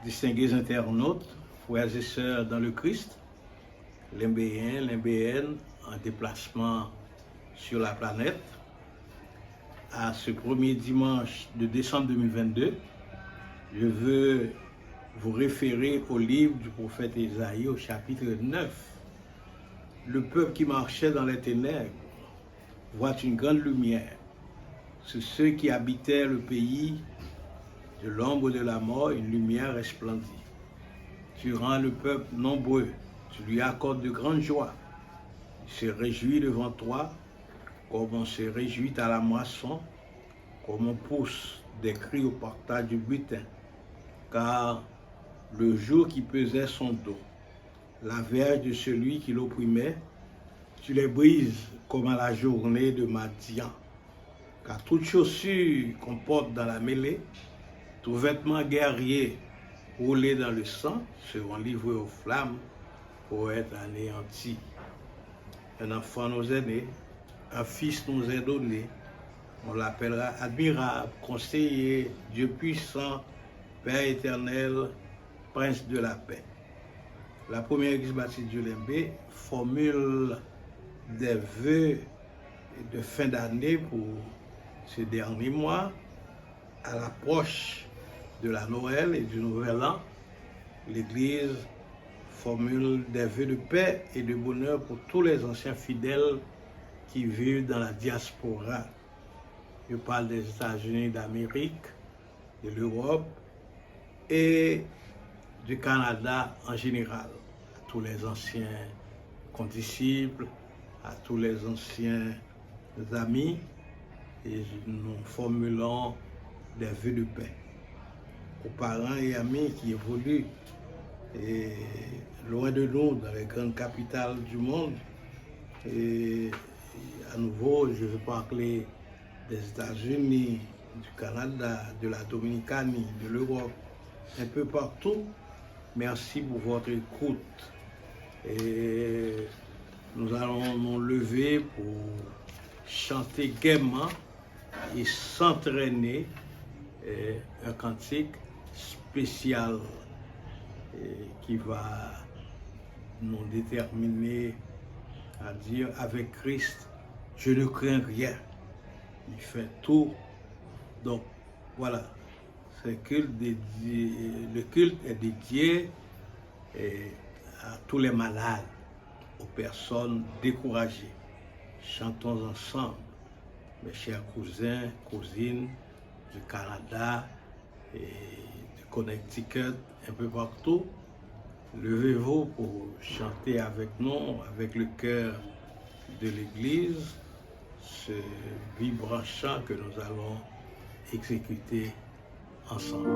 distingués internautes, frères et sœurs dans le Christ, l'MBN, l'MBN en déplacement sur la planète. À ce premier dimanche de décembre 2022, je veux vous référer au livre du prophète Ésaïe au chapitre 9. Le peuple qui marchait dans les ténèbres voit une grande lumière. Sur ceux qui habitaient le pays de l'ombre de la mort, une lumière resplendit. Tu rends le peuple nombreux, tu lui accordes de grandes joies. Il se réjouit devant toi, comme on se réjouit à la moisson, comme on pousse des cris au partage du butin. Car le jour qui pesait son dos, la verge de celui qui l'opprimait, tu les brises comme à la journée de Madian. Car toute chaussure qu'on porte dans la mêlée, tout vêtement guerrier roulé dans le sang, seront livrés aux flammes pour être anéantis. Un enfant nous est né, un fils nous est donné. On l'appellera admirable, conseiller, Dieu puissant, Père éternel, Prince de la paix. La première église baptiste du Lembe formule des vœux de fin d'année pour ce dernier mois. À l'approche de la Noël et du Nouvel An, l'Église formule des vœux de paix et de bonheur pour tous les anciens fidèles qui vivent dans la diaspora. Je parle des États-Unis d'Amérique, de l'Europe et du Canada en général. À tous les anciens condisciples, à tous les anciens amis, et nous formulons des vœux de paix aux parents et amis qui évoluent et loin de nous, dans les grandes capitales du monde. Et à nouveau, je veux parler des États-Unis, du Canada, de la Dominicanie, de l'Europe, un peu partout. Merci pour votre écoute. Et nous allons nous lever pour chanter gaiement et s'entraîner un cantique spécial qui va nous déterminer à dire avec Christ, je ne crains rien. Il fait tout. Donc voilà, le culte est dédié à tous les malades, aux personnes découragées. Chantons ensemble, mes chers cousins, cousines du Canada et du Connecticut, un peu partout. Levez-vous pour chanter avec nous, avec le cœur de l'Église, ce vibrant chant que nous allons exécuter ensemble.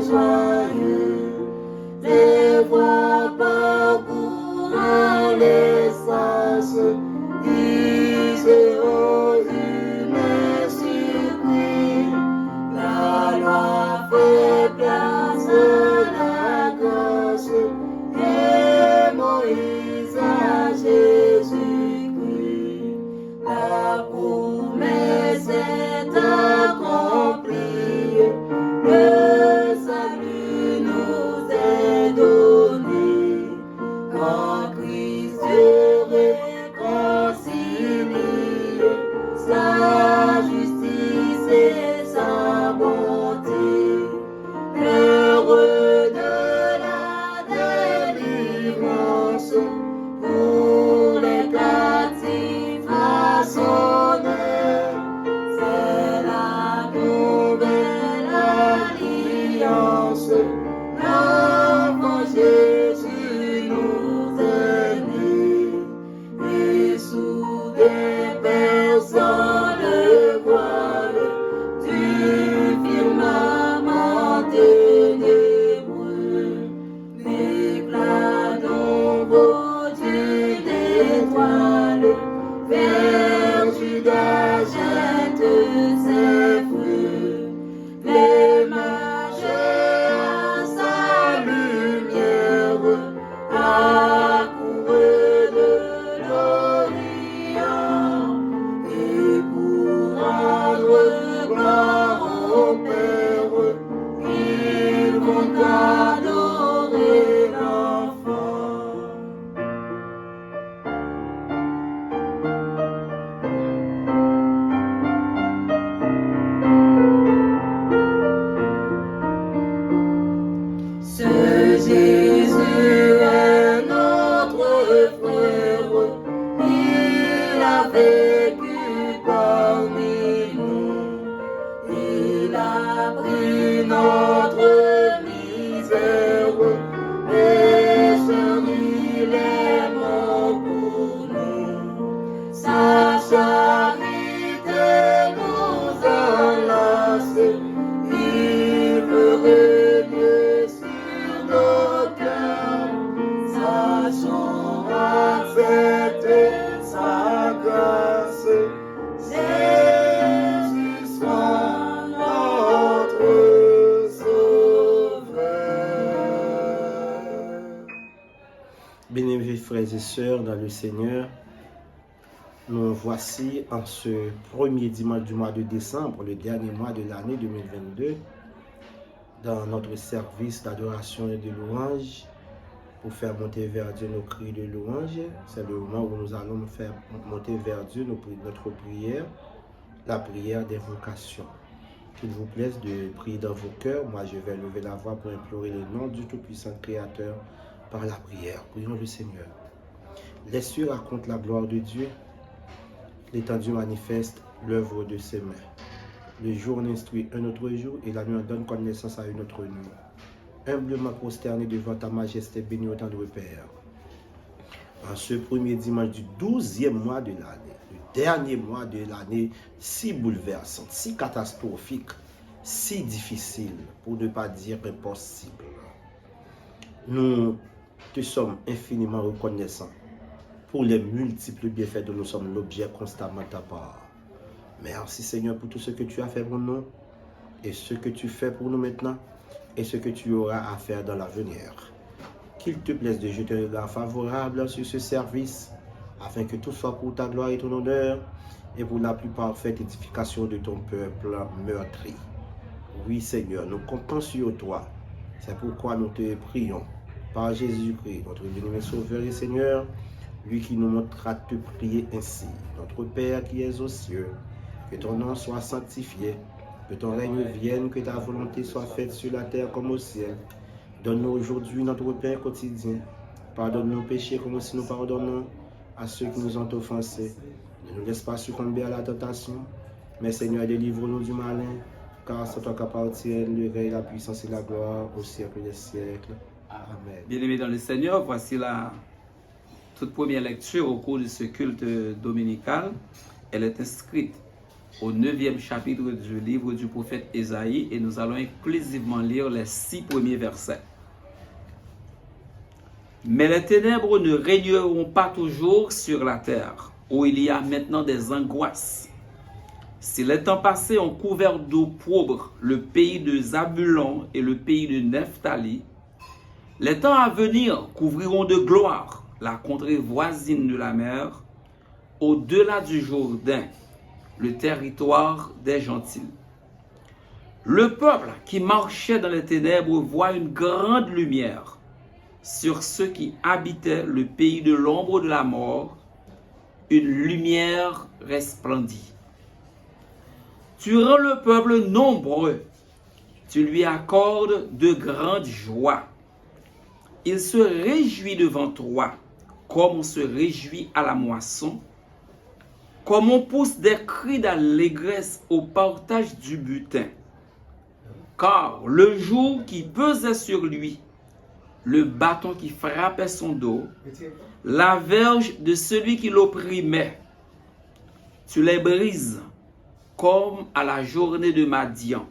Joyeux, les voix Bien-aimés frères et sœurs dans le Seigneur, nous voici en ce premier dimanche du mois de décembre, le dernier mois de l'année 2022, dans notre service d'adoration et de louange, pour faire monter vers Dieu nos cris de louange. C'est le moment où nous allons faire monter vers Dieu notre prière, la prière d'invocation. Qu'il vous plaise de prier dans vos cœurs. Moi, je vais lever la voix pour implorer le nom du Tout-Puissant Créateur par la prière. Prions le Seigneur. Les cieux racontent la gloire de Dieu. L'étendue manifeste l'œuvre de ses mains. Le jour n'instruit un autre jour et la nuit en donne connaissance à une autre nuit. Humblement prosterné devant ta majesté, béni autant de Père. En ce premier dimanche du 12e mois de l'année, le dernier mois de l'année si bouleversant, si catastrophique, si difficile, pour ne pas dire impossible. Nous te sommes infiniment reconnaissants pour les multiples bienfaits dont nous sommes l'objet constamment de ta part. Merci Seigneur pour tout ce que tu as fait pour nous et ce que tu fais pour nous maintenant et ce que tu auras à faire dans l'avenir. Qu'il te plaise de jeter un regard favorable sur ce service afin que tout soit pour ta gloire et ton honneur et pour la plus parfaite édification de ton peuple meurtri. Oui Seigneur, nous comptons sur toi. C'est pourquoi nous te prions par Jésus-Christ, notre bien-aimé Sauveur et Seigneur, lui qui nous montre à te prier ainsi. Notre Père qui es aux cieux, que ton nom soit sanctifié, que ton règne vienne, que ta volonté soit faite sur la terre comme au ciel. Donne-nous aujourd'hui notre pain quotidien. Pardonne nos péchés comme aussi nous pardonnons à ceux qui nous ont offensés. Ne nous laisse pas succomber à la tentation, mais Seigneur, délivre-nous du malin, car c'est toi qu'appartiennent le règne, la puissance et la gloire au siècle des siècles. Amen. Bien-aimés dans le Seigneur, voici la toute première lecture au cours de ce culte dominical. Elle est inscrite au 9e chapitre du livre du prophète Ésaïe et nous allons inclusivement lire les 6 premiers versets. Mais les ténèbres ne régneront pas toujours sur la terre, où il y a maintenant des angoisses. Si les temps passés ont couvert d'opprobre le pays de Zabulon et le pays de Nephtali, les temps à venir couvriront de gloire la contrée voisine de la mer, au-delà du Jourdain, le territoire des gentils. Le peuple qui marchait dans les ténèbres voit une grande lumière. Sur ceux qui habitaient le pays de l'ombre de la mort, une lumière resplendit. Tu rends le peuple nombreux, tu lui accordes de grandes joies. Il se réjouit devant toi, comme on se réjouit à la moisson, comme on pousse des cris d'allégresse au partage du butin. Car le joug qui pesait sur lui, le bâton qui frappait son dos, la verge de celui qui l'opprimait, tu les brises comme à la journée de Madian.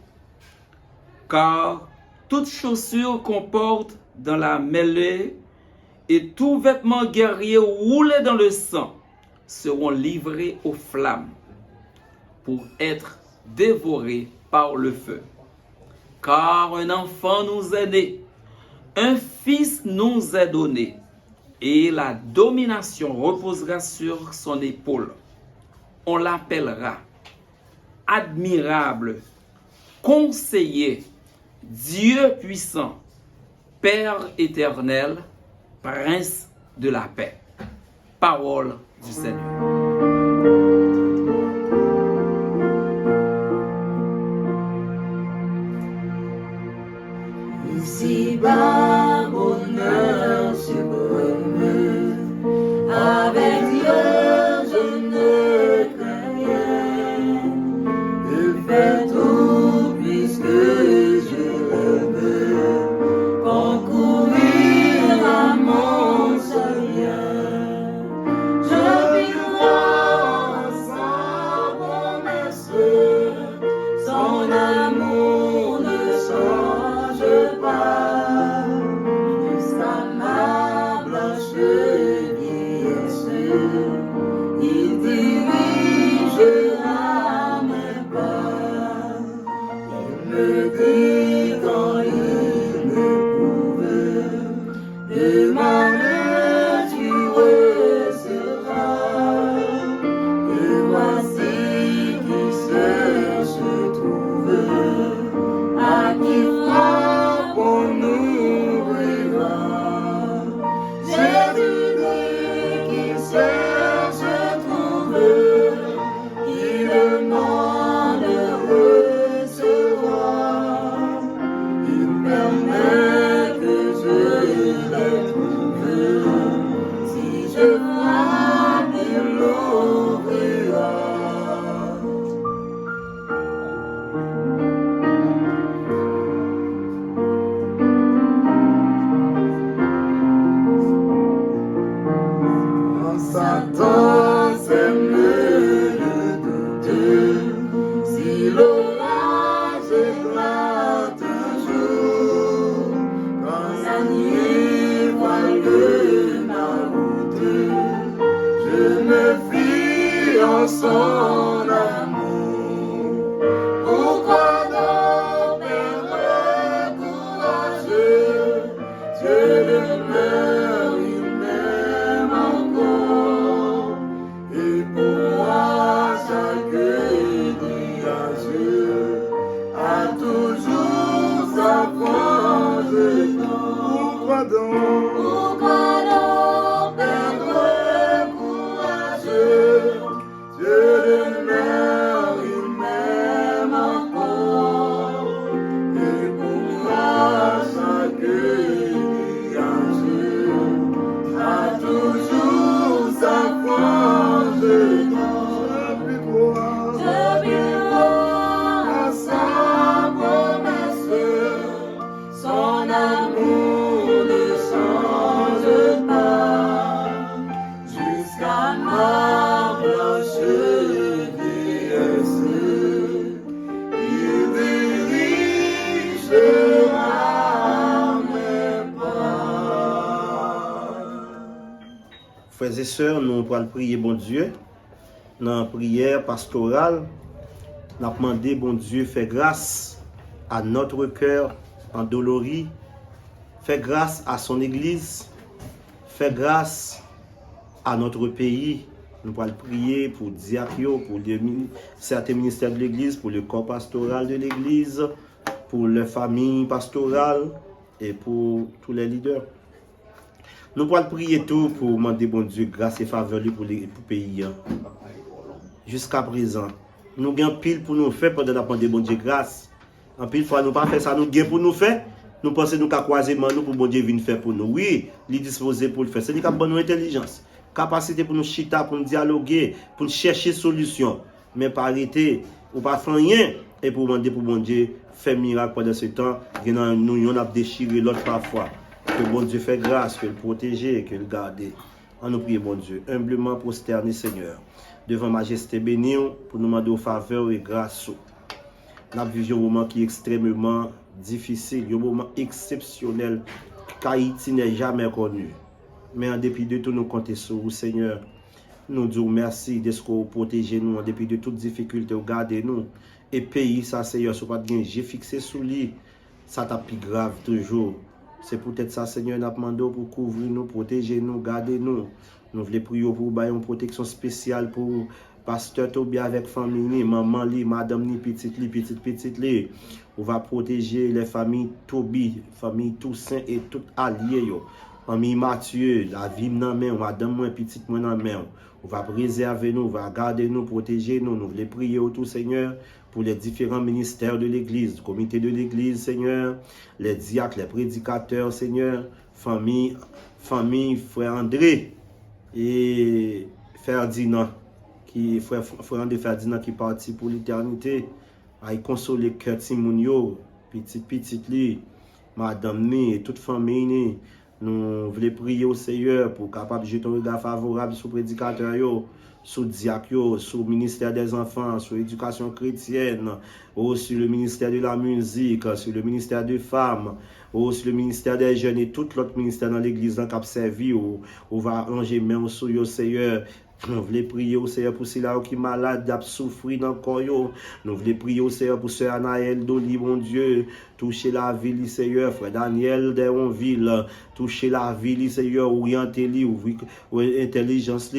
Car toute chaussure qu'on porte dans la mêlée et tout vêtement guerrier roulé dans le sang seront livrés aux flammes pour être dévorés par le feu. Car un enfant nous est né, un fils nous est donné, et la domination reposera sur son épaule. On l'appellera admirable, conseiller, Dieu puissant, Père éternel, Prince de la paix. Parole du Seigneur. Ici-bas, bonheur suprême, avec Dieu je ne crains rien. Il fait tout puisque je le veux, concourir à mon seul bien. Je vis loin je frappe, il l'ouvrira. Satan sème le doute, si l'orage éclate toujours, quand la nuit voile ma route, je me fie en son amour. Pourquoi donc perdre courageux? Dieu demeure, il m'aime encore. Et pour moi, chaque grillage a toujours sa frange de temps. Pourquoi donc perdre courageux? Dieu demeure, il m'aime encore. Et pour moi, chaque grillage a toujours sa frange de temps. Depuis loin à sa promesse, son amour ne change pas, jusqu'à ma blanche vieillesse, il dirigera mes pas. Frères et sœurs, nous allons prier bon Dieu. Dans la prière pastorale, nous avons demandé bon Dieu fait grâce à notre cœur endolori, fait grâce à son Église, fait grâce à notre pays. Nous allons prier pour Diakio, pour certains ministères de l'Église, pour le corps pastoral de l'Église, pour les familles pastorales et pour tous les leaders. Nous allons prier tout pour demander bon Dieu grâce et faveur pour le pays. Jusqu'à présent, nous avons pile pour nous faire pendant la pandémie, bon Dieu grâce. En pile fois, nous pas fait ça, nous avons pour nous faire. Nous pensons nous qu'à croiser nous pour bon Dieu venir faire pour nous. Oui, il est disposé pour le faire. C'est lui qui a bonne intelligence, capacité pour nous chita, pour nous dialoguer, pour nous chercher solution. Mais pas arrêter, ou pas faire rien, et pour demander pour bon Dieu faire miracle pendant ce temps. Nous on a déchiré l'autre parfois. Que bon Dieu fait grâce, que le protéger, que le garder. On nous prie, bon Dieu, humblement prosterné, Seigneur, devant majesté bénie, pour nous demander aux faveurs et grâce. Nous vivons un moment qui est extrêmement difficile, un moment exceptionnel qu'Haïti n'est jamais connu. Mais en dépit de tout, nous comptons sur vous, Seigneur. Nous disons merci de ce que vous protégez nous, en dépit de toutes difficultés, vous gardez nous. Et pays, ça, Seigneur, ce pas de j'ai fixé sous lui, ça t'a plus grave toujours. C'est peut-être ça, Seigneur, nous demandons pour couvrir nous, protéger nous, garder nous. Nous voulons prier pour une protection spéciale pour pasteur Tobi avec famille, maman, madame, petite. On va protéger les familles Tobi, famille Toussaint et tout alliés. Famille Mathieu, la vie dans main, madame, moi, petite, moi dans main. On va préserver nous, on va garder nous, protéger nous. Nous voulons prier au tout, Seigneur, pour les différents ministères de l'Église, le comité de l'Église, Seigneur, les diacres, les prédicateurs, Seigneur, famille, frère André et Ferdinand, frère André Ferdinand qui partit pour l'éternité, à y consoler cœur Timounio, petite li, madame ni, et toute famille. Nous voulons prier au Seigneur pour capable de jeter un regard favorable sur le prédicateur, sur le diacre, sur le ministère des enfants, sur l'éducation chrétienne, sur le ministère de la musique, sur le ministère des femmes, sur le ministère des jeunes et tout l'autre ministère dans l'église qui a servi. On va ranger main sur le Seigneur. Nous voulons prier au Seigneur pour ceux qui sont malades, qui souffrent dans le corps. Nous voulons prier au Seigneur pour Sœur Anaël Doli, mon Dieu. Toucher la ville, Seigneur. Frère Daniel d'Eronville. Toucher la ville, Seigneur. Orienter-lui, ouvrir l'intelligence.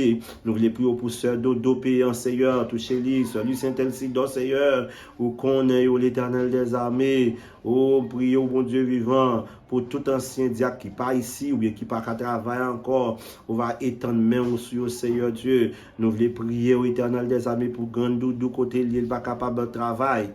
Nous voulons prier pour Sœur Dodo Péan, Seigneur. Toucher-lui. Sœur Lucien Telsidon, Seigneur. Ou qu'on ait l'Éternel des armées. Oh, priez au bon Dieu vivant. Pour tout ancien diacre qui n'est pas ici ou bien qui n'est pas à travailler encore. On va étendre main sur le Seigneur Dieu. Nous voulons prier au Éternel des armées pour grand doudou côté il n'est pas capable de travailler.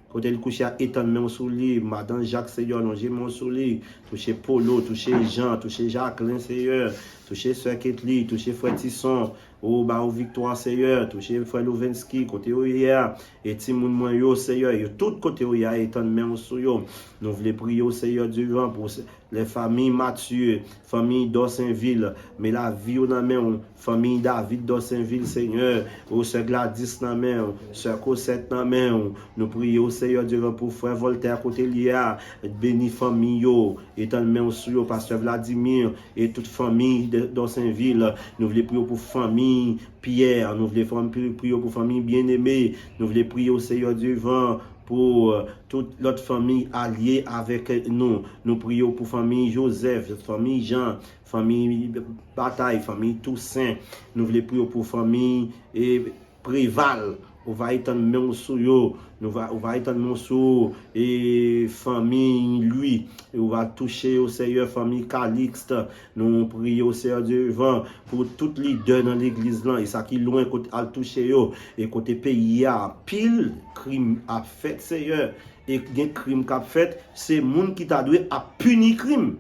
Côté le coucher à étendre main sur lui. Madame Jacques Seigneur, non j'ai mon sur lui. Toucher Polo, toucher Jean, toucher Jacqueline Seigneur. toucher Sœur Ketli, toucher Frère Tisson, ou Victoire Seigneur, toucher Frère Louvensky, côté où il y a, et Timoun Moyo Seigneur, et tout côté où il y a, et tant de mains sous yo. Nous voulons prier au Seigneur du vent pour les familles Mathieu, famille d'Orsainville, mais la vie au main, famille David d'Orsainville, Seigneur, au Sœur Gladys dans main, Sœur Cosette dans main, nous prions au Seigneur du vent pour Frère Voltaire côté Lia, béni famille yo, et tant de mains sous yo, Pasteur Vladimir, et toute famille d'Orsainville, nous voulons prier pour famille Pierre, nous voulons prier pour famille bien-aimée, nous voulons prier au Seigneur du vent pour toute notre famille alliée avec nous. Nous prions pour famille Joseph, famille Jean, famille Bataille, famille Toussaint. Nous voulons prier pour famille Préval. On va étendre mon sou, on va étendre mon sou et famille lui, on va toucher au Seigneur famille Calixte. Nous prions au Seigneur du vent pour tout leader dans l'église là et ça qui loin côté à toucher yo et côté pays a pile crime a fait Seigneur et gen crime qu'a fait c'est monde qui t'a doué à punir crime.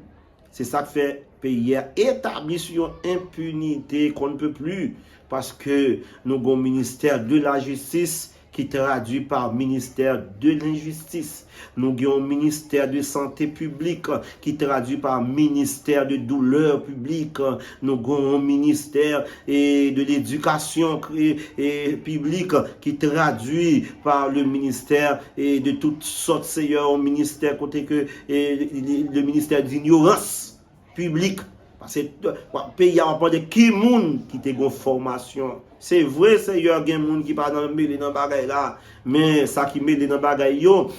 C'est ça que fait pays a établi sur impunité qu'on ne peut plus. Parce que nous avons un ministère de la justice qui traduit par ministère de l'injustice. Nous avons un ministère de santé publique qui traduit par ministère de douleur publique. Nous avons un ministère de l'éducation publique qui traduit par le ministère de toutes sortes, Seigneur, un ministère côté que le ministère d'ignorance publique. Parce que le pays a pas de qui moun qui te gon formation. C'est vrai, Seigneur, il y a des gens qui pas dans le mêlé dans bagay là, mais ça qui mêlé dans bagay yo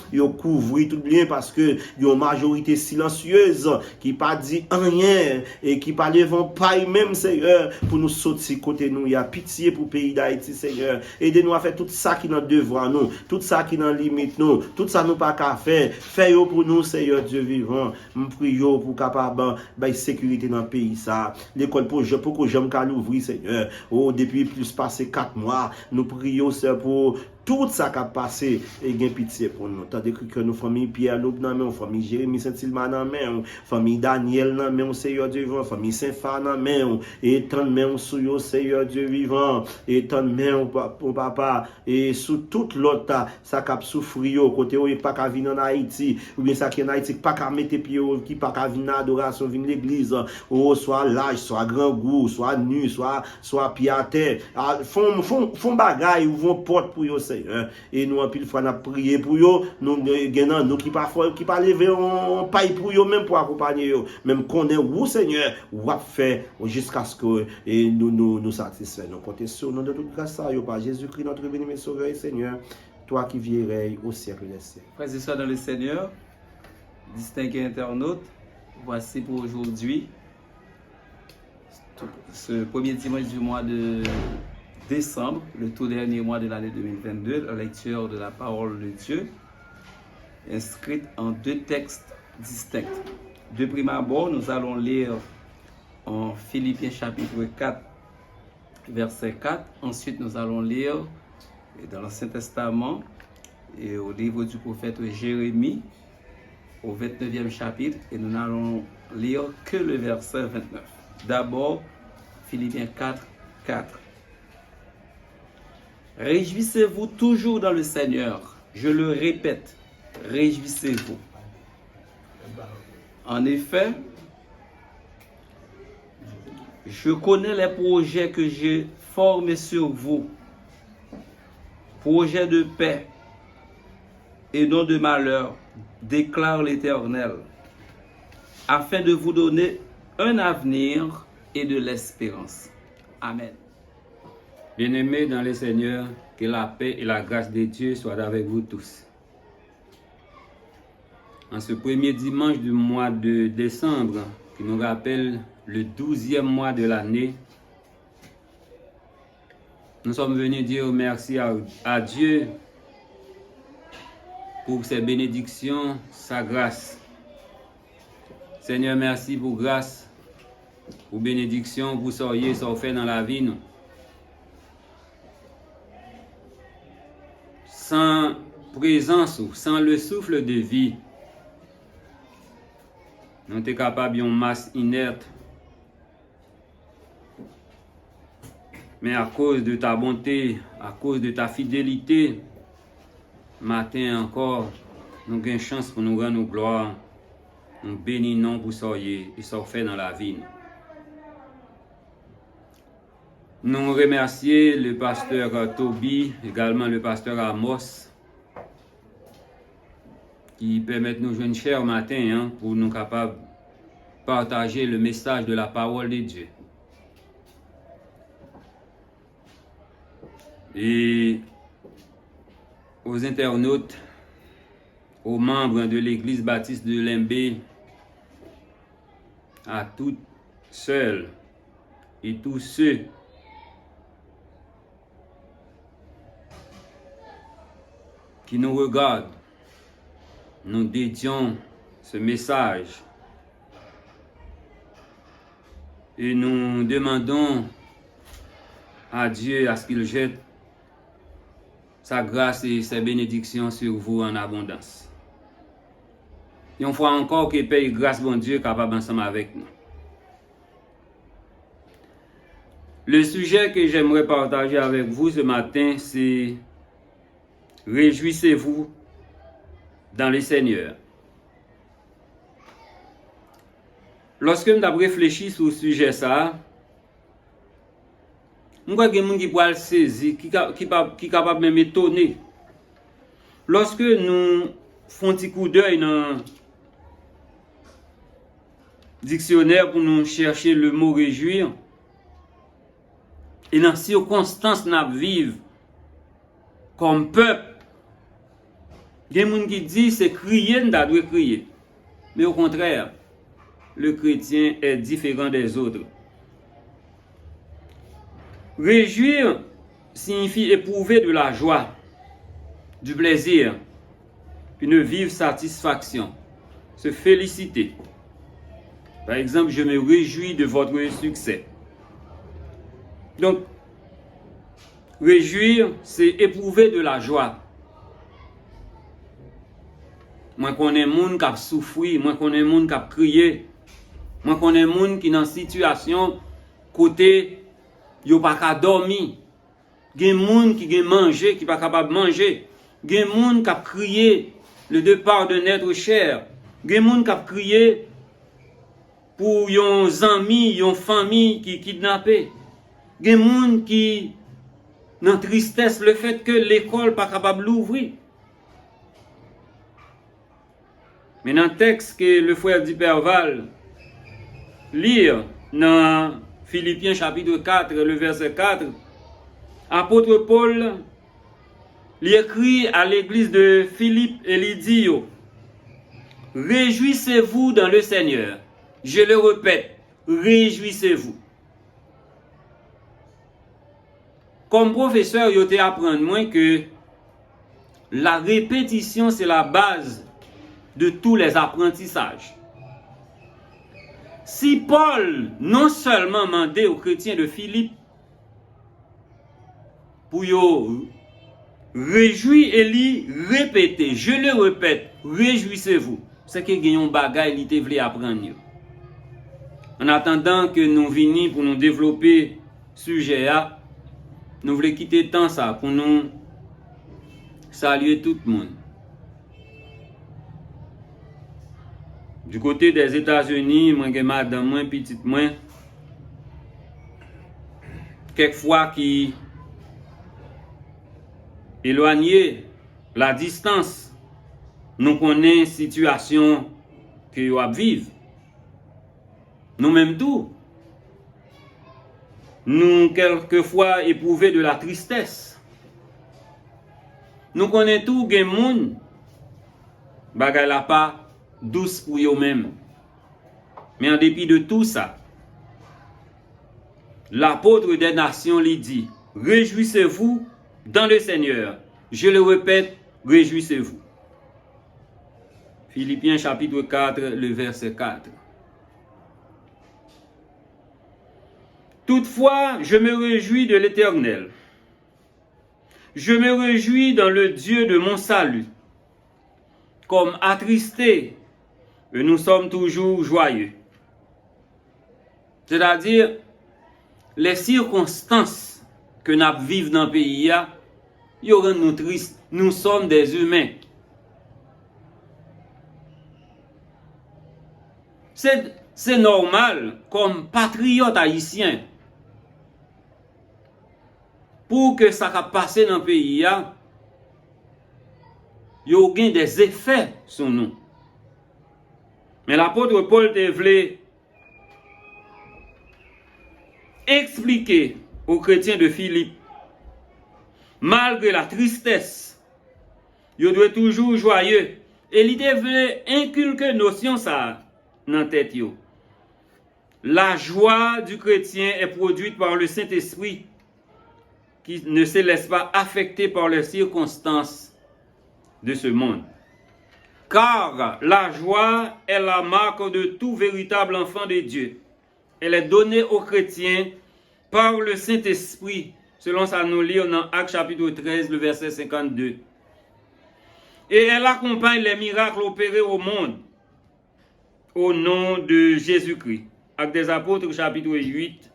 couvre tout bien parce que y a une majorité silencieuse qui pas dit rien et qui pas levant paille même, Seigneur, pour nous sortir côté nous. Il y a pitié pour le pays d'Haïti, Seigneur. Aidez-nous à faire tout ça qui dans devoir nous, tout ça qui dans limite nous, tout ça nous pas qu'à faire. Fais-yo pour nous, Seigneur Dieu vivant. Nous prions pour capable de sécurité dans le pays ça. L'école pour que j'aime qu'à l'ouvrir, Seigneur. Oh, depuis plus passé 4 mois, nous prions pour tout ça qui a passé et gain pitié pour nous. Tandis que nos familles Pierre Loub dans main, famille Jérémy Saint-Silman dans main, famille Daniel dans main, Seigneur Dieu vivant, famille Saint-Phar dans main, et tant de main sous yo, Seigneur Dieu vivant, et tant de main pour papa, et sous toute l'autre, ça qui a souffri yo, côté où il pas qu'à venir en Haïti, ou bien ça qui en Haïti, pas qu'à mettre pied, qui pas qu'à venir en adoration, venir l'église, ou soit l'âge, soit grand goût, soit nu, soit pied à terre, font bagaille, ou vont porte pour yo, Seigneur. Et nous en pile fois n'a prié pour eux, nous qui pas lever on paille pour eux même pour accompagner eux, même qu'on est où Seigneur, ou a fait jusqu'à ce que et nous satisfait. Nous comptons sur nous de toute grâce ça par Jésus-Christ notre béni sauveur et Seigneur, toi qui vieilles au siècle des siècles. Frères et sœurs dans le Seigneur, distingués internautes, voici pour aujourd'hui ce premier dimanche du mois de décembre, le tout dernier mois de l'année 2022, la lecture de la parole de Dieu, inscrite en 2 textes distincts. De prime abord, nous allons lire en Philippiens chapitre 4, verset 4. Ensuite, nous allons lire dans l'Ancien Testament et au livre du prophète Jérémie, au 29e chapitre, et nous n'allons lire que le verset 29. D'abord, Philippiens 4, 4. Réjouissez-vous toujours dans le Seigneur. Je le répète, réjouissez-vous. En effet, je connais les projets que j'ai formés sur vous. Projets de paix et non de malheur, déclare l'Éternel, afin de vous donner un avenir et de l'espérance. Amen. Bien-aimés dans le Seigneur, que la paix et la grâce de Dieu soient avec vous tous. En ce premier dimanche du mois de décembre, qui nous rappelle le 12e mois de l'année, nous sommes venus dire merci à Dieu pour ses bénédictions, sa grâce. Seigneur, merci pour grâce, pour bénédiction, pour soyez fait dans la vie. Nous. Sans présence ou sans le souffle de vie, nous sommes capables d'une masse inerte Mais à cause de ta bonté, à cause de ta fidélité, matin encore, nous avons une chance pour nous rendre gloire. Nous bénissons pour ça et ça fait dans la vie. Nous remercions le pasteur Toby, également le pasteur Amos, qui permettent nous de jouer une chère matin pour nous capables de partager le message de la parole de Dieu. Et aux internautes, aux membres de l'Église baptiste de Lembe, à toutes seules et tous ceux qui nous regardent, nous dédions ce message et nous demandons à Dieu à ce qu'il jette sa grâce et ses bénédictions sur vous en abondance. Et on fois encore que paye grâce bon Dieu capable ensemble avec nous. Le sujet que j'aimerais partager avec vous ce matin, c'est réjouissez-vous dans le Seigneur. Lorsque nous avons réfléchi sur ce sujet, nous avons des gens qui peuvent le saisir, qui sont capables de m'étonner. Lorsque nous faisons un petit coup d'œil dans le dictionnaire pour nous chercher le mot réjouir, et dans les circonstances que nous vivons comme peuple, il y a des gens qui disent c'est crier, nous devons crier. Mais au contraire, le chrétien est différent des autres. Réjouir signifie éprouver de la joie, du plaisir, une vive satisfaction, se féliciter. Par exemple, je me réjouis de votre succès. Donc, réjouir, c'est éprouver de la joie. Moi, je connais des gens qui ont souffert, moi, je connais des gens qui ont crié, moi, je connais des gens qui sont dans une situation côté, ils n'ont pas dormir. Il y a des gens qui ont mangé, qui ne sont pas capables de manger. Il y a des gens qui ont crié le départ de notre cher. Il y a des gens qui ont crié pour leurs amis, leurs familles qui sont kidnappées. Il y a des gens qui ont tristesse le fait que l'école n'est pas capable d'ouvrir. Mais dans le texte que le frère Diperval lire dans Philippiens chapitre 4, le verset 4, apôtre Paul lui écrit à l'église de Philippe et lui dit « Réjouissez-vous dans le Seigneur. » Je le répète, réjouissez-vous. Comme professeur, je t'ai appris moi que la répétition, c'est la base de tous les apprentissages. Si Paul non seulement demandait aux chrétiens de Philippe pour réjouir et lui répéter, je le répète, réjouissez-vous, c'est que gagnons bagaille il voulait apprendre. En attendant que nous venions pour nous développer ce sujet, nous voulons quitter le temps ça pour nous saluer tout le monde. Du côté des États-Unis, moi, j'ai madame, moi, petite, moi, quelquefois qui éloigné la distance, nous connaissons la situation que nous vivons. Nous-mêmes tout. Nous, quelquefois, éprouver de la tristesse. Nous connaissons tout, il y a des gens, bagay la pas douce pour eux-mêmes. Mais en dépit de tout ça, l'apôtre des nations lui dit, réjouissez-vous dans le Seigneur. Je le répète, réjouissez-vous. Philippiens chapitre 4, le verset 4. Toutefois, je me réjouis de l'Éternel. Je me réjouis dans le Dieu de mon salut. Comme attristés, nous sommes toujours joyeux. C'est-à-dire, les circonstances que nous vivons dans le pays, il rend nous tristes. Nous sommes des humains. C'est normal, comme patriote haïtien, pour que ça va passer dans le pays, il y a des effets sur nous. Mais l'apôtre Paul te voulait expliquer aux chrétiens de Philippe, malgré la tristesse, ils doivent toujours joyeux. Et l'idée voulait inculquer notion ça dans la tête. La joie du chrétien est produite par le Saint-Esprit qui ne se laisse pas affecter par les circonstances de ce monde. Car la joie est la marque de tout véritable enfant de Dieu. Elle est donnée aux chrétiens par le Saint-Esprit, selon ça nous lire dans Actes chapitre 13, le verset 52. Et elle accompagne les miracles opérés au monde au nom de Jésus-Christ. Actes des Apôtres chapitre 8,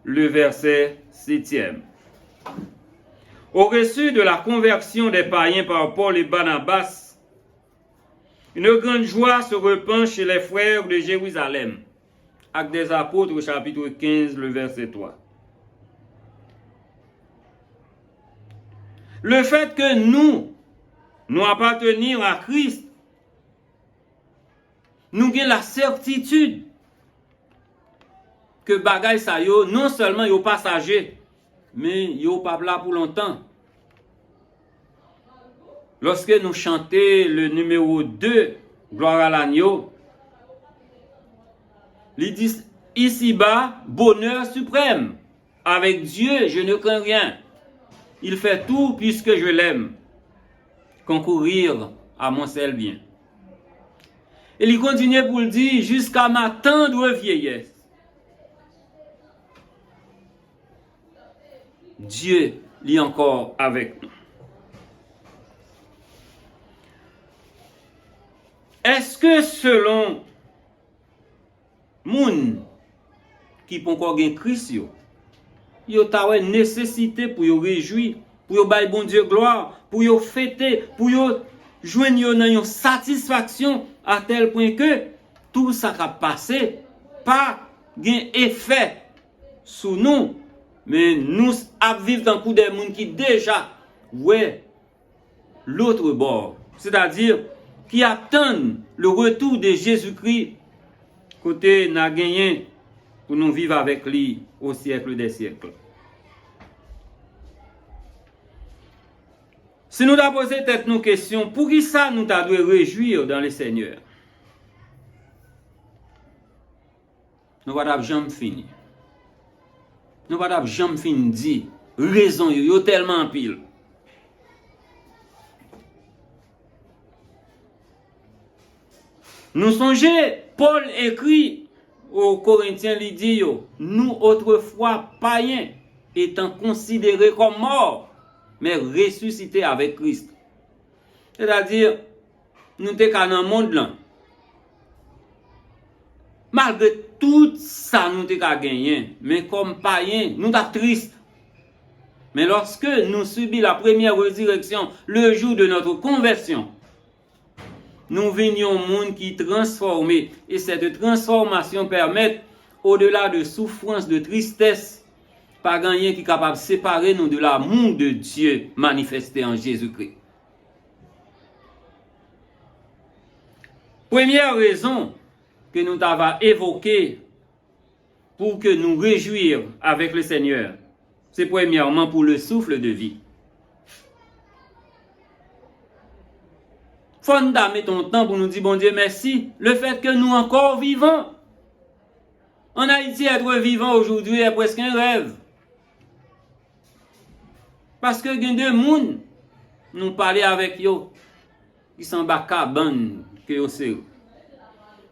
le verset 7e. Au reçu de la conversion des païens par Paul et Barnabas, une grande joie se répand chez les frères de Jérusalem. Actes des Apôtres, chapitre 15, le verset 3. Le fait que nous appartenir à Christ, nous avons la certitude que bagay sa yo, non seulement yo passager, mais yo pas là pour longtemps. Lorsque nous chantons le numéro 2, Gloire à l'agneau, il dit ici-bas, bonheur suprême. Avec Dieu, je ne crains rien. Il fait tout puisque je l'aime. Concourir à mon seul bien. Et il continue pour le dire, jusqu'à ma tendre vieillesse. Dieu est encore avec nous. Est-ce que selon moun qui peut encore gagner Christ, il y a une nécessité pour y réjouir, pour y bailler bon Dieu gloire, pour y fêter, pour y joindre une satisfaction à tel point que tout ça qui a passé pas gain effet sur nous, mais nous vivons dans le coup des monde qui déjà ouais l'autre bord, c'est-à-dire qui attendent le retour de Jésus-Christ côté n'a gagné pour nous vivre avec lui au siècle des siècles. Si nous avons posé tête nos questions, pour qui ça nous devons réjouir dans le Seigneur? Nous ne pouvons jamais finir. Nous ne pouvons jamais finir dire raison, il y a tellement pile. Nous songeons, Paul écrit aux Corinthiens, il dit, nous autrefois païens, étant considérés comme morts, mais ressuscités avec Christ. C'est-à-dire, nous sommes dans le monde là. Malgré tout ça, nous sommes gagnés, mais comme païens, nous sommes tristes. Mais lorsque nous subissons la première résurrection, le jour de notre conversion, nous venions au monde qui est transformé. Et cette transformation permet, au-delà de souffrance, de tristesse, pas rien qui est capable de séparer nous de l'amour de Dieu manifesté en Jésus-Christ. Première raison que nous avons évoquée pour que nous réjouir avec le Seigneur, c'est premièrement pour le souffle de vie. Faut nous mettre ton temps pour nous dire, bon Dieu, merci. Le fait que nous encore vivons. En Haïti, être vivant aujourd'hui est presque un rêve. Parce que il y a des gens, nous parlons avec eux, qui sont bas cabane que yo c'est.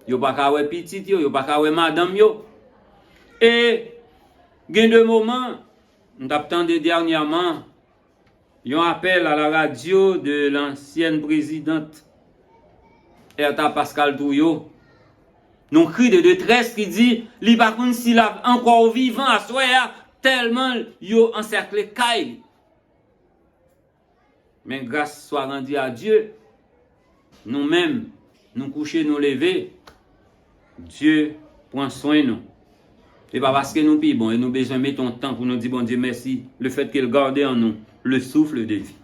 Yo pas ka wè petit yo pas ka wè madame yo. Et il y a des moments, nous attendons dernièrement, il y a un appel à la radio de l'ancienne présidente Erta Pascal Touyo. Nous cri de détresse qui dit, li par contre s'il a encore vivant à soya, tellement yo encerclé Kaili. Mais grâce soit rendue à Dieu, nous-mêmes, nous coucher, nous lever, Dieu prend soin de nous. Et pas parce que nous pis bon, et nous besoin de mettre un temps pour nous dire bon Dieu merci, le fait qu'il garde en nous le souffle de vie.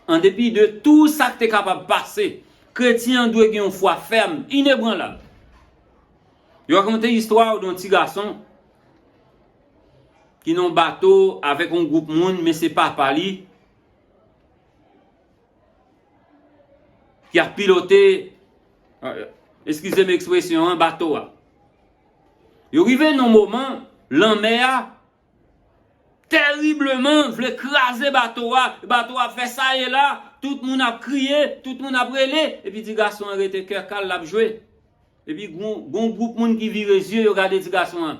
En dépit de tout ça que tu es capable de passer, chrétien doit avoir une foi ferme, inébranlable. Je vais raconter l'histoire d'un petit garçon qui n'a un bateau avec un groupe de monde, mais c'est pas Pali, qui a piloté, excusez l'expression, un bateau. Il arrivé dans un moment, la mer terriblement voulait écraser le bateau. Le bateau a fait ça et là, tout le monde a crié, tout le monde a brûlé, et puis le garçon a arrêté cœur calme, l'a joué. Et puis, il y a un groupe de monde qui vire les yeux, il regarde le garçon.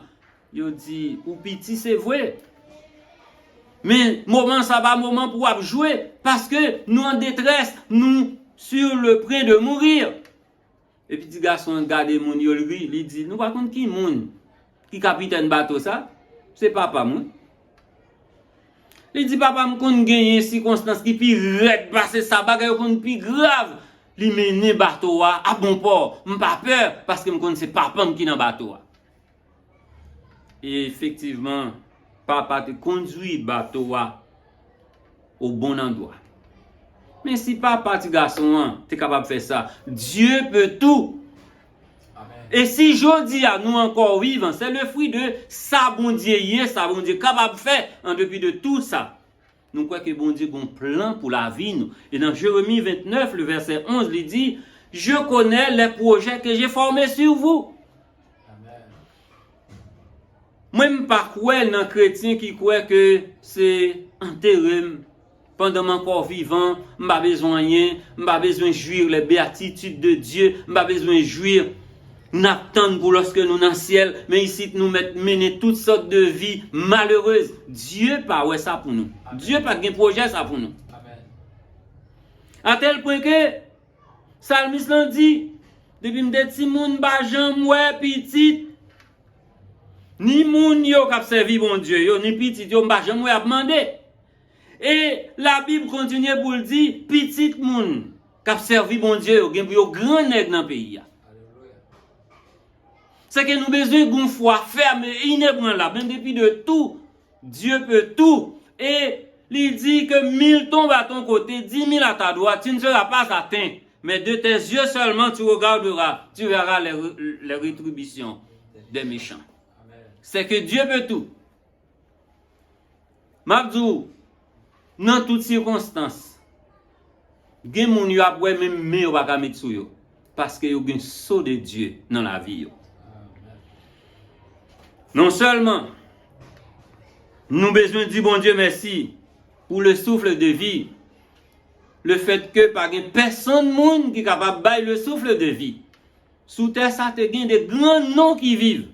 Il dit, ou petit, c'est vrai. Mais, moment, ça va, moment pour jouer, parce que nous en détresse, nous sur le point de mourir. Et puis, le garçon regarde le monde, il dit, nous, par contre, qui monde? Qui capitaine bateau ça? C'est papa, moi. Il dit, papa, je connais gagner circonstance qui puis red passer ça, bagaille qu'on plus grave. Li mène bateau à bon port. Je pas peur parce que je connais c'est papa qui dans bateau. Et effectivement, papa te conduit bateau au bon endroit. Mais si papa ti garçon, tu es capable de faire ça, Dieu peut tout. Amen. Et si je dis à nous encore vivants, c'est le fruit de ça bon Dieu, ça bon Dieu capable de faire en dépit de tout ça. Nous croyons que bon Dieu a un plan pour la vie. Nous. Et dans Jérémie 29, le verset 11, il dit, je connais les projets que j'ai formés sur vous. Amen. Moi, je ne suis pas un chrétien qui croit que c'est intérim. Pendant mon corps vivant, je n'ai pas besoin de rien, je n'ai pas besoin de jouir les béatitudes de Dieu, je n'ai pas besoin de jouir. N'attendons pour lorsque nous dans le ciel, mais ici nous mener toutes sortes de vies malheureuses. Dieu pas ouais ça pour nous. Amen. Dieu pas un projet ça pour nous. Amen. À tel point que Salmis l'a dit, depuis m'de ti moun ba jan ouais petit, ni moun yo k'ap servi bon Dieu yo, ni petit yo ba jan ouais a demander. Et la Bible continue pour le dire, petit moun k'ap servi bon Dieu yo, gen yo grand nèg dans pays. C'est que nous avons besoin d'une foi ferme et inébranlable. Même depuis de tout, Dieu peut tout. Et il dit que 1000 tombent à ton côté, 10 000 à ta droite, tu ne seras pas atteint. Mais de tes yeux seulement tu regarderas, tu verras les rétributions des méchants. C'est que Dieu peut tout. Mabdou, dans toutes circonstances, il y a des gens qui ont même mieux à mettre sur eux. Parce qu'il y a un saut de Dieu dans la vie. Non seulement, nous avons besoin de dire bon Dieu merci pour le souffle de vie, le fait que par personne monde qui est capable de bailler le souffle de vie. Sous terre, ça te gagne des grands noms qui vivent.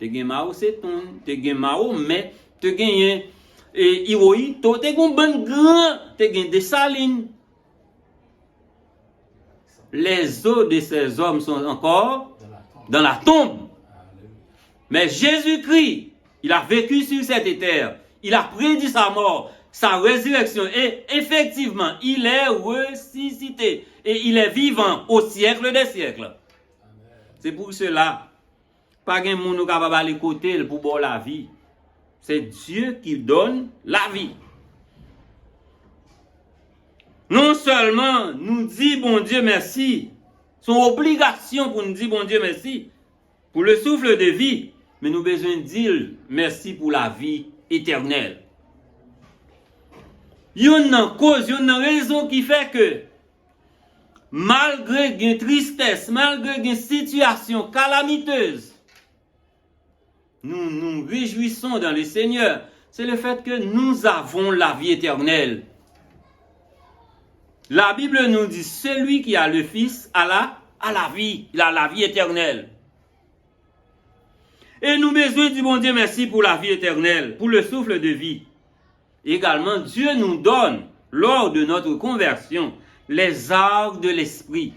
Tu gagne Mao Seton, tu gagne Mao, mais tu gagne Hirohito, tu gagne bon grand, tu gagne Dessalines. Les os de ces hommes sont encore dans la tombe. Mais Jésus-Christ, il a vécu sur cette terre. Il a prédit sa mort, sa résurrection. Et effectivement, il est ressuscité. Et il est vivant au siècle des siècles. C'est pour cela, pas de monde capable d'aller côté pour boire la vie. C'est Dieu qui donne la vie. Non seulement nous dit bon Dieu merci, son obligation pour nous dire bon Dieu merci, pour le souffle de vie, mais nous avons besoin de dire merci pour la vie éternelle. Il y a une cause, il y a une raison qui fait que malgré une tristesse, malgré une situation calamiteuse, nous nous réjouissons dans le Seigneur. C'est le fait que nous avons la vie éternelle. La Bible nous dit, celui qui a le Fils a la vie, il a la vie éternelle. Et nous besoin du bon Dieu merci pour la vie éternelle, pour le souffle de vie. Également, Dieu nous donne, lors de notre conversion, les arts de l'esprit.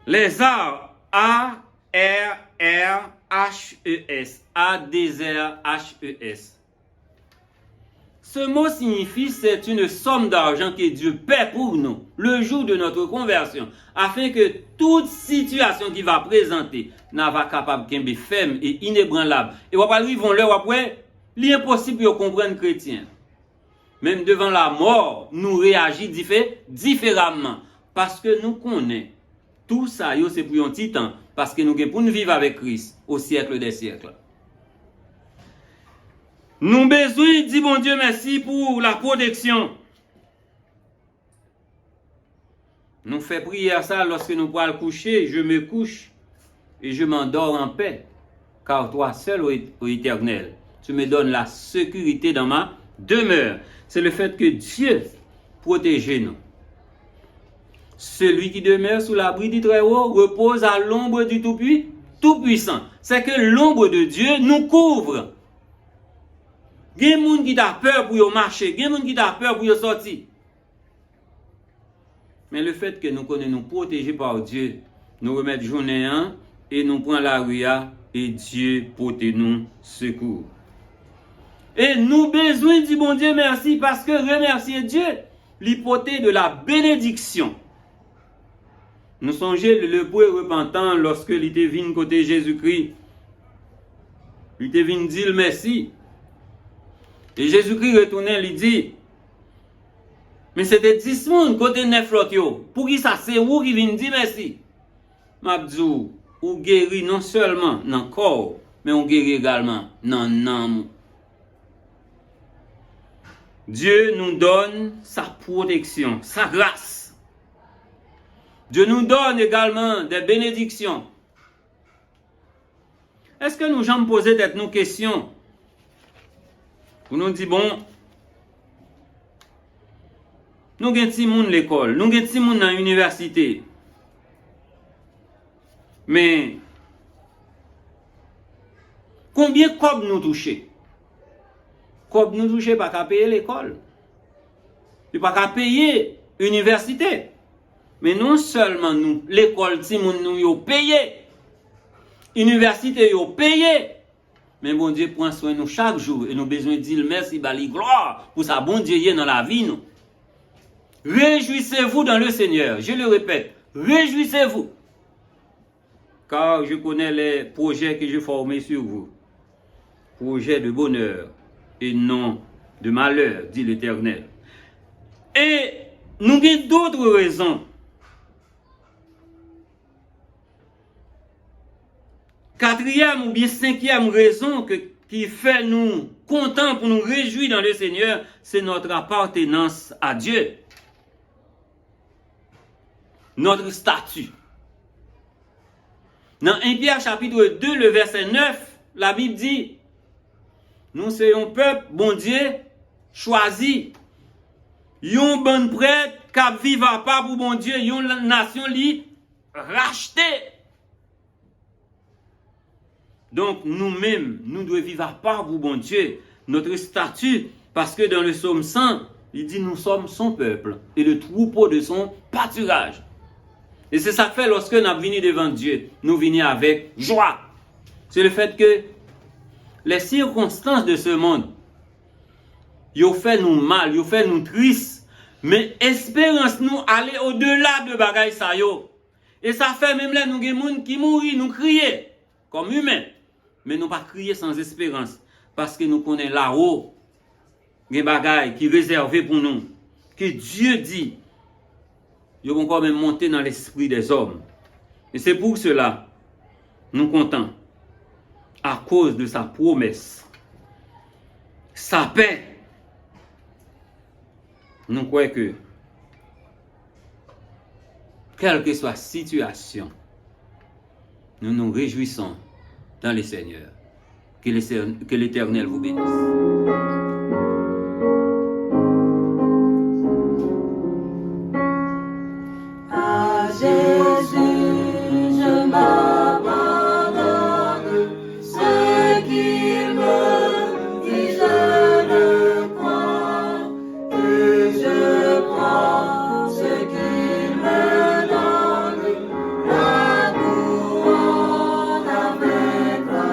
Les arts, A-R-R-E, A-D-E-R-H-E-S. A-D-E-R-H-E-S. Ce mot signifie c'est une somme d'argent que Dieu paie pour nous le jour de notre conversion, afin que toute situation qui va présenter n'a pas capable d'être ferme et inébranlable. Et on va arriver l'heure après, l'impossible de comprendre chrétien. Même devant la mort, nous réagissons différemment. Parce que nous connaissons tout ça, c'est pour un petit temps. Parce que nous pour nous vivre avec Christ au siècle des siècles. Nous avons besoin de dire, bon Dieu, merci pour la protection. Nous faisons prière ça lorsque nous pouvons coucher. Je me couche et je m'endors en paix. Car toi seul, ô Éternel, tu me donnes la sécurité dans ma demeure. C'est le fait que Dieu protège nous. Celui qui demeure sous l'abri du Très-Haut repose à l'ombre du Tout-Puissant. C'est que l'ombre de Dieu nous couvre. Il y a des gens qui ont peur pour marcher, il y a des gens qui ont peur pour sortir. Mais le fait que nous connaissons nous protégés par Dieu, nous remettons journée et nous prenons la rue et Dieu protège nous secours. Et nous besoin du bon Dieu merci parce que remercier Dieu, l'hypothèse de la bénédiction. Nous songeons le lépreux repentant lorsque il était venu côté Jésus-Christ. Il était venu dire merci. Et Jésus-Christ retournait, il dit, mais c'était 10 personnes côté 9 l'autre. Pour qui ça, c'est vous qui vient dire merci. M'abdou, ou guérit non seulement dans le corps, mais on guérit également dans l'âme. Dieu nous donne sa protection, sa grâce. Dieu nous donne également des bénédictions. Est-ce que nous jamais posé nos questions? Pour nous dire, bon, nous avons des gens à l'école, nous avons des gens dans l'université. Mais, combien de cob nous touchons? Cob nous touchons pas qu'à payer l'école. Il pas qu'à payer l'université. Mais non seulement nous, l'école, si nous avons payé, l'université avons payé. Mais bon Dieu prend soin de nous chaque jour et nous avons besoin de dire merci, bali gloire pour sa bon Dieu dans la vie. Nous. Réjouissez-vous dans le Seigneur. Je le répète, réjouissez-vous. Car je connais les projets que je formé sur vous. Projets de bonheur et non de malheur, dit l'Éternel. Et nous avons d'autres raisons. Quatrième ou bien cinquième raison qui fait nous contents pour nous réjouir dans le Seigneur, c'est notre appartenance à Dieu. Notre statut. Dans 1 Pierre chapitre 2, le verset 9, la Bible dit, nous sommes peuple, bon Dieu, choisi. Yon bon prêtre, qui vivra pas pour bon Dieu, yon nation li racheté. Donc, nous-mêmes, nous devons vivre à part pour bon Dieu, notre statut, parce que dans le psaume 100, il dit nous sommes son peuple et le troupeau de son pâturage. Et c'est ça que fait lorsque nous venons devant Dieu, nous venons avec joie. C'est le fait que les circonstances de ce monde, ils fait nous mal, ils fait nous tristes, mais espérance nous aller au-delà de bagaille ça yo. Et ça fait même là nous des gens qui mourir, nous crier comme humains. Mais nous pas crier sans espérance. Parce que nous connaissons là-haut des bagailles qui sont réservées pour nous. Que Dieu dit, ils vont quand même monter dans l'esprit des hommes. Et c'est pour cela, nous comptons, à cause de sa promesse, sa paix. Nous croyons que, quelle que soit la situation, nous nous réjouissons dans le Seigneur. Que l'Éternel vous bénisse. À Jésus, je m'abandonne. Ce qu'il me dit, je le crois. Et je prends ce qu'il me donne. La couronne avec la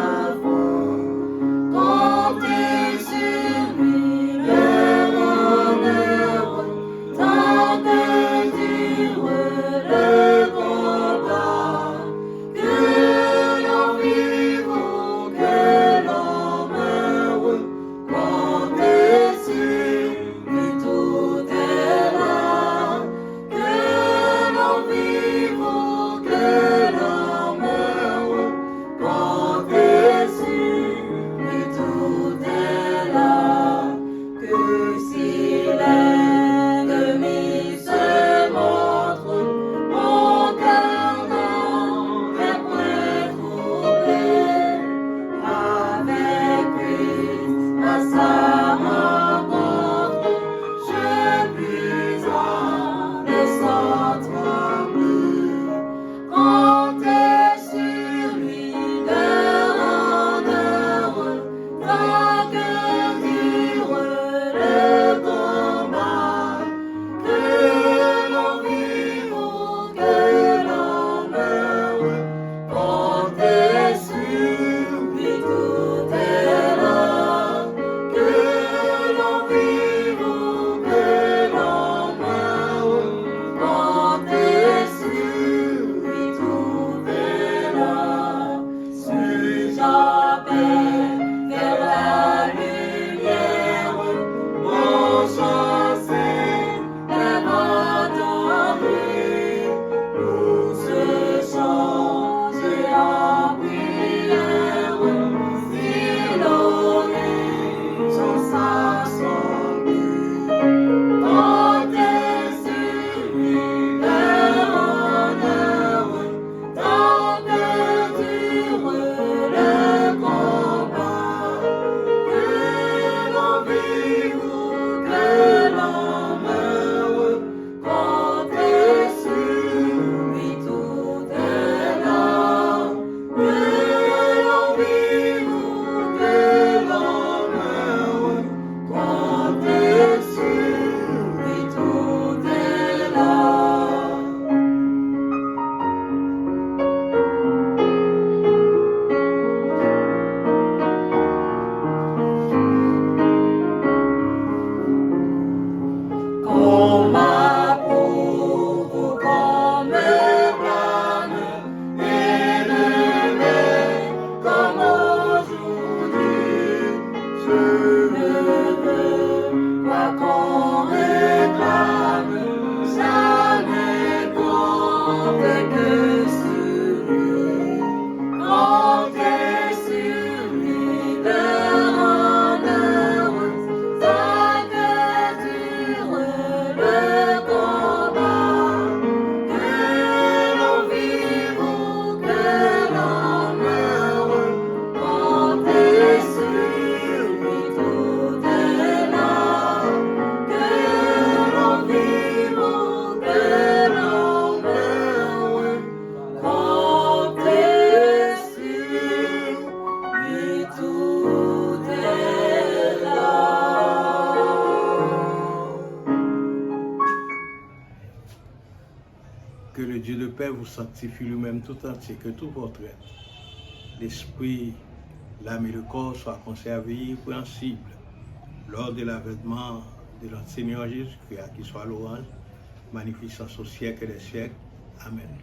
vous sanctifie lui-même tout entier, que tout votre être, l'esprit, l'âme et le corps soient conservés irrépréhensibles lors de l'avènement de notre Seigneur Jésus-Christ, à qui soit louange, magnificence au siècle des siècles. Amen.